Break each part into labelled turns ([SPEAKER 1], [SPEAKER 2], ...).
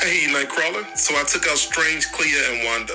[SPEAKER 1] Hey, Nightcrawler. So I took out Strange, Clea, and Wanda.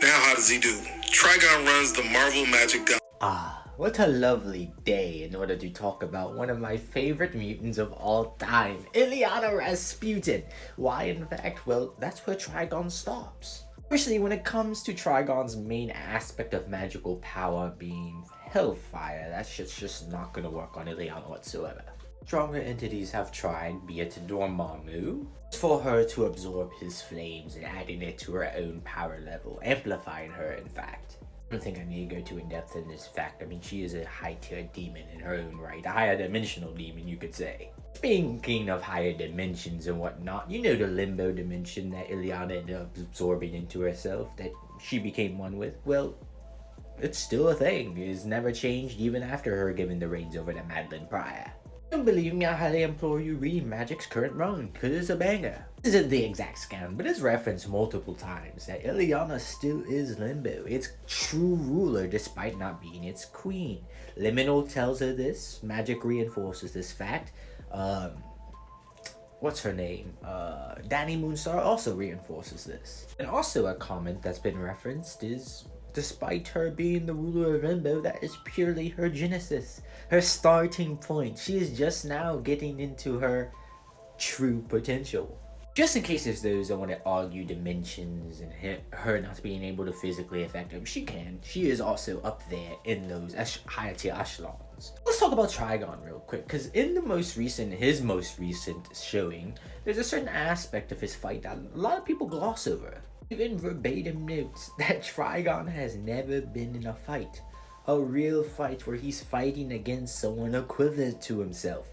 [SPEAKER 1] Now how does he do? Trigon runs the Marvel Magic God.
[SPEAKER 2] Ah, what a lovely day in order to talk about one of my favorite mutants of all time, Ileana Rasputin. Why, in fact? Well, that's where Trigon stops. Firstly, when it comes to Trigon's main aspect of magical power being Hellfire, that shit's just not gonna work on Ileana whatsoever. Stronger entities have tried, be it Dormammu, for her to absorb his flames and adding it to her own power level, amplifying her in fact. I don't think I need to go too in depth in this fact. I mean, she is a high tier demon in her own right, a higher dimensional demon, you could say. Speaking of higher dimensions and whatnot, you know the limbo dimension that Ileana ended up absorbing into herself, that she became one with? Well, it's still a thing. It's never changed even after her giving the reins over to Madeline Pryor. Don't believe me, I highly implore you read Magik's current run, because it's a banger. This isn't the exact scan, but it's referenced multiple times that Ileana still is Limbo, its true ruler despite not being its queen. Liminal tells her this, Magik reinforces this fact. What's her name? Danny Moonstar also reinforces this. And also a comment that's been referenced is, despite her being the ruler of Limbo, that is purely her genesis, her starting point. She is just now getting into her true potential. Just in case there's those that want to argue dimensions and her not being able to physically affect them, she can. She is also up there in those higher tier echelons. Let's talk about Trigon real quick, because in his most recent showing, there's a certain aspect of his fight that a lot of people gloss over. Even verbatim notes that Trigon has never been in a fight. A real fight where he's fighting against someone equivalent to himself.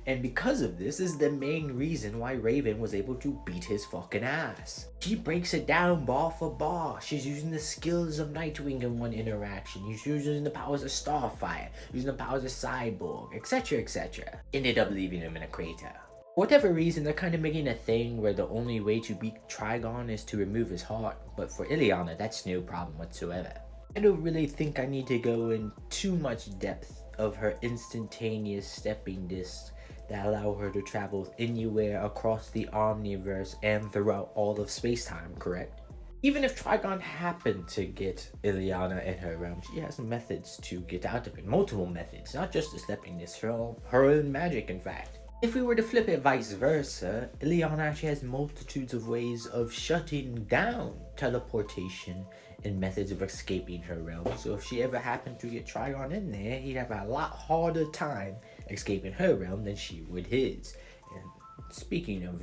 [SPEAKER 2] And because of this is the main reason why Raven was able to beat his fucking ass. She breaks it down bar for bar. She's using the skills of Nightwing in one interaction. She's using the powers of Starfire, using the powers of Cyborg, etc, etc. Ended up leaving him in a crater. For whatever reason, they're kind of making a thing where the only way to beat Trigon is to remove his heart, but for Ileana, that's no problem whatsoever. I don't really think I need to go in too much depth of her instantaneous stepping discs that allow her to travel anywhere across the Omniverse and throughout all of space-time, correct? Even if Trigon happened to get Ileana in her realm, she has methods to get out of it. Multiple methods, not just the stepping disc, her own magic in fact. If we were to flip it vice versa, Ileana actually has multitudes of ways of shutting down teleportation and methods of escaping her realm. So if she ever happened to get Trigon in there, he'd have a lot harder time escaping her realm than she would his. And speaking of,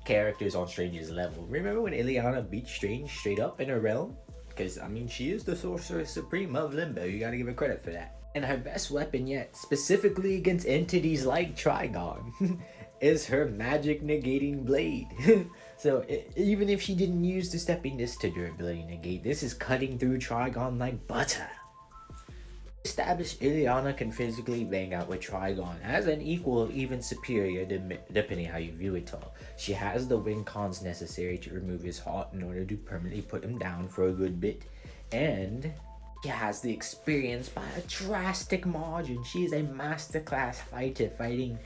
[SPEAKER 2] characters on Strange's level, remember when Ileana beat Strange straight up in her realm? Because, I mean, she is the Sorceress Supreme of Limbo, you gotta give her credit for that. And her best weapon yet, specifically against entities like Trigon, is her magic negating blade. So even if she didn't use the stepping disc to durability negate, this is cutting through Trigon like butter. Established Ileana can physically bang out with Trigon as an equal or even superior depending how you view it all. She has the win cons necessary to remove his heart in order to permanently put him down for a good bit. And she has the experience by a drastic margin. She is a masterclass fighter, fighting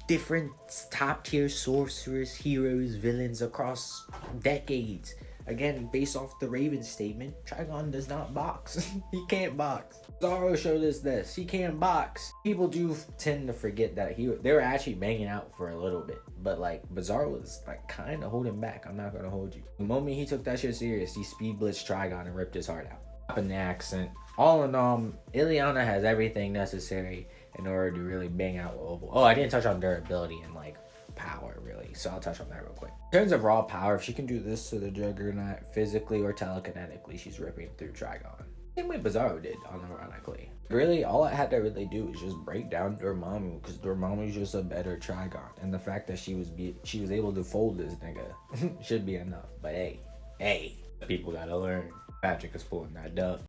[SPEAKER 2] different top tier sorcerers, heroes, villains across decades. Again, based off the Raven statement, Trigon does not box. He can't box. Bizarro showed us this. He can't box. People do tend to forget that they were actually banging out for a little bit. But like, Bizarro was like kind of holding back. I'm not gonna hold you. The moment he took that shit serious, he speed blitzed Trigon and ripped his heart out. In the accent. All in all, Ileana has everything necessary in order to really bang out with Opal. Oh, I didn't touch on durability and like power really, so I'll touch on that real quick. In terms of raw power, if she can do this to the Juggernaut physically or telekinetically, she's ripping through Trigon. Same way Bizarro did, unironically. Really, all I had to really do is just break down Dormammu, because Dormammu is just a better Trigon, and the fact that she was able to fold this nigga should be enough. But hey, people gotta learn. Patrick is pulling that dub.